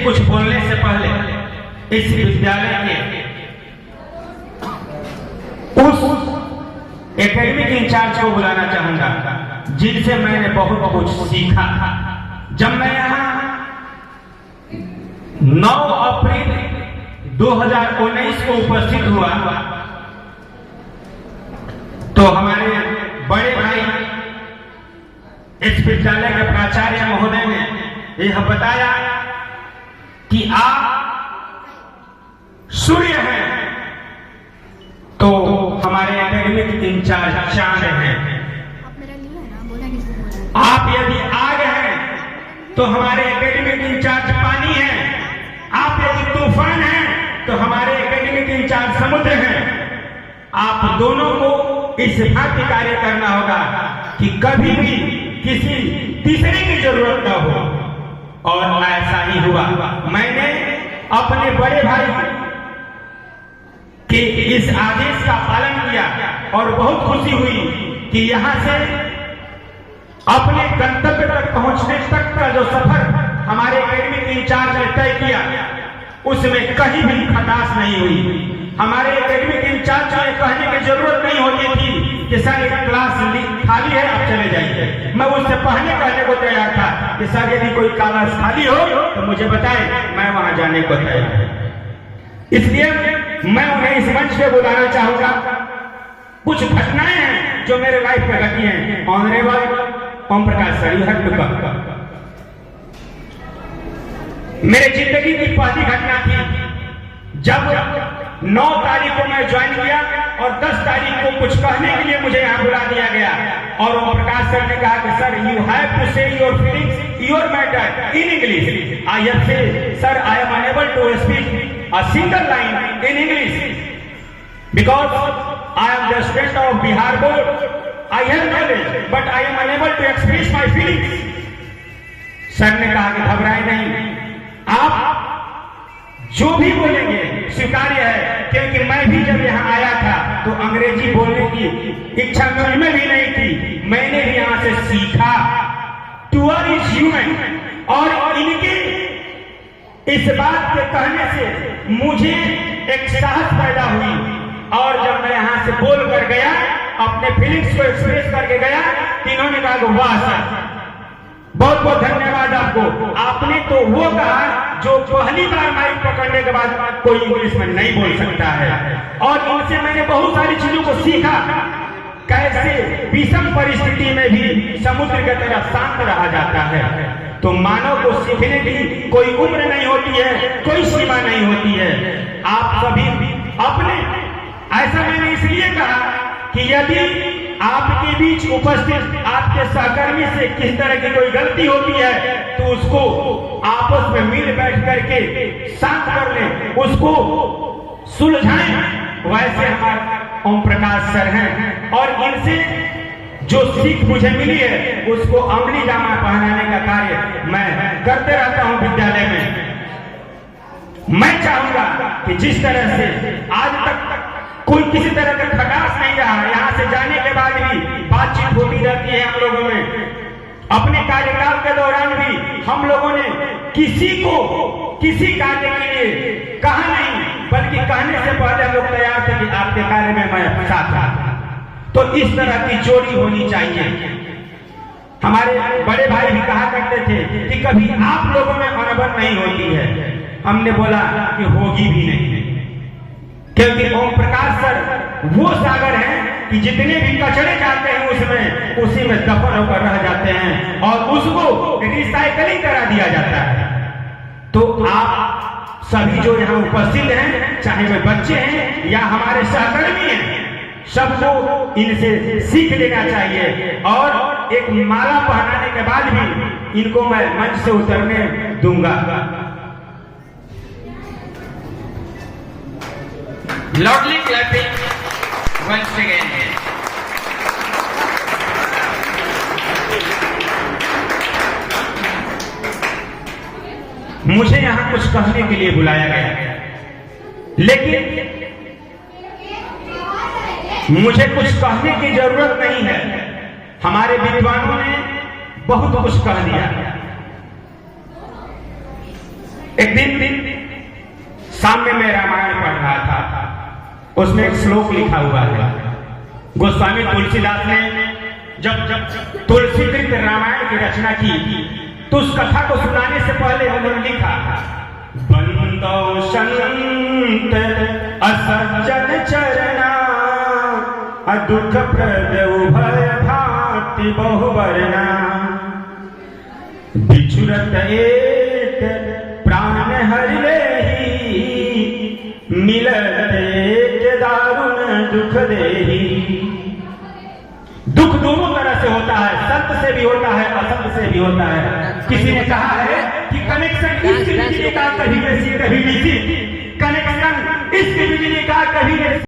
कुछ बोलने से पहले इस विद्यालय के उस एकेडमिक इंचार्ज को बुलाना चाहूंगा जिनसे मैंने बहुत कुछ सीखा। जब मैं यहाँ 9 अप्रैल 2019 को उपस्थित हुआ तो हमारे बड़े भाई इस विद्यालय के प्राचार्य महोदय ने यह बताया कि आप सूर्य हैं तो हमारे एकेडमिक इंचार्ज चांद हैं, आप यदि आग हैं तो हमारे एकेडमिक इंचार्ज पानी हैं, आप यदि तूफान हैं तो हमारे एकेडमिक इंचार्ज समुद्र हैं। आप दोनों को इस भांति कार्य करना होगा कि कभी भी किसी तीसरे की जरूरत न हो, और ऐसा ही हुआ। मैंने अपने बड़े भाई के इस आदेश का पालन किया और बहुत खुशी हुई कि यहां से अपने गंतव्य तक पहुंचने तक का जो सफर हमारे एकेडमिक इंचार्ज ने तय किया उसमें कहीं भी खटास नहीं हुई। हमारे एकेडमिक इंचार्ज को कहने की जरूरत नहीं होती थी कि सर एक क्लास खाली है आप चले जाइए। मैं उससे पहले कहने को तैयार था कि सर यदि कोई क्लास खाली हो तो मुझे बताएं, मैं वहां जाने को तैयार हूं। इसलिए मैं उन्हें इस मंच पे बुलाना चाहूंगा। कुछ घटनाएं हैं जो मेरे लाइफ में घटी हैं। Honourable Om Prakash sir, you have to come. मेरे जिंदगी की पहली घटना थी जब 9 तारीख को मैं ज्वाइन किया और 10 तारीख को कुछ कहने के लिए मुझे यहाँ बुला दिया गया और ओम प्रकाश सर ने कहा कि sir you have to say your feelings your matter in English. I have say sir I am unable to speak a single line in English because I am the student of Bihar board. I have knowledge but I am unable to express my feelings. Sir ने कहा कि घबराए नहीं, आप जो भी बोलेंगे स्वीकार्य है, क्योंकि मैं भी जब यहाँ आया था तो अंग्रेजी बोलने की इच्छा में भी नहीं थी। मैंने भी यहाँ से सीखा टूअर इज ह्यूमन, और इनके इस बात के कहने से मुझे एक साहस पैदा हुई और जब मैं यहाँ से बोल कर गया, अपने फीलिंग्स को एक्सप्रेस करके गया, इन्होंने कहा कि वाह सर बहुत बहुत धन्यवाद आपको, आपने तो वो कहा जो पहली बार माइक पकड़ने के बाद कोई इंग्लिश में नहीं बोल सकता है। और इनसे मैंने बहुत सारी चीजों को सीखा, कैसे विषम परिस्थिति में भी समुद्र की तरह शांत रहा जाता है। तो मानव को सीखने की कोई उम्र नहीं होती है, कोई सीमा नहीं होती है। आप सभी अपने, ऐसा मैंने इसलिए कहा कि यदि आपके बीच उपस्थित आपके सहकर्मी से किस तरह की कोई गलती होती है तो उसको आपस में मिल बैठ करके शांत कर लें, उसको सुलझाएं। वैसे हमारे ओम प्रकाश सर हैं और इनसे जो सीख मुझे मिली है उसको अमली जामा पहनाने का कार्य मैं करते रहता हूं विद्यालय में। मैं चाहूंगा कि जिस तरह से आज तक कोई किसी तरह का खटास नहीं रहा, यहाँ से जाने के बाद भी बातचीत होती रहती है हम लोगों में। अपने कार्यकाल के दौरान भी हम लोगों ने किसी को किसी कार्य के लिए कहा नहीं, बल्कि कहने से पहले हम लोग तैयार थे कि आपके कार्य में मैं साथ था। तो इस तरह की जोड़ी होनी चाहिए। हमारे बड़े भाई भी कहा करते थे कि कभी आप लोगों में अनबन नहीं होती है। हमने बोला कि होगी भी नहीं, क्योंकि ओम प्रकाश सर वो सागर हैं कि जितने भी कचरे जाते हैं उसमें उसी में दफन होकर रह जाते हैं और उसको रिसाइकलिंग करा दिया जाता है। तो आप सभी जो यहाँ उपस्थित हैं, चाहे वे बच्चे हैं या हमारे सहकर्मी हैं, सबको इनसे सीख लेना चाहिए। और एक माला पहनाने के बाद भी इनको मैं मंच से उतरने दूंगा। Loudly clapping once again. मुझे यहाँ कुछ कहने के लिए बुलाया गया, लेकिन मुझे कुछ कहने की जरूरत नहीं है। हमारे विद्वानों ने बहुत कुछ कह दिया। एक दिन शाम में मैं रामायण पढ़ रहा था, उसमें एक श्लोक लिखा हुआ है। गोस्वामी तुलसीदास ने जब तुलसीकृत रामायण की रचना की तो उस कथा को सुनाने से पहले उन्होंने लिखा, बंदो संत असज्जन चरना दुख प्रद उभय भाति बहुवर्णा बिछुरत एक प्राण हरि लेहि मिलत एक दारुण दुख देहि। दुख दोनों तरह से होता है, संत से भी होता है, असंत से भी होता है। किसी ने कहा है कि कनेक्शन इसकी बिजली का कभी ऐसी कभी नहीं, कनेक्शन इसकी बिजली का कभी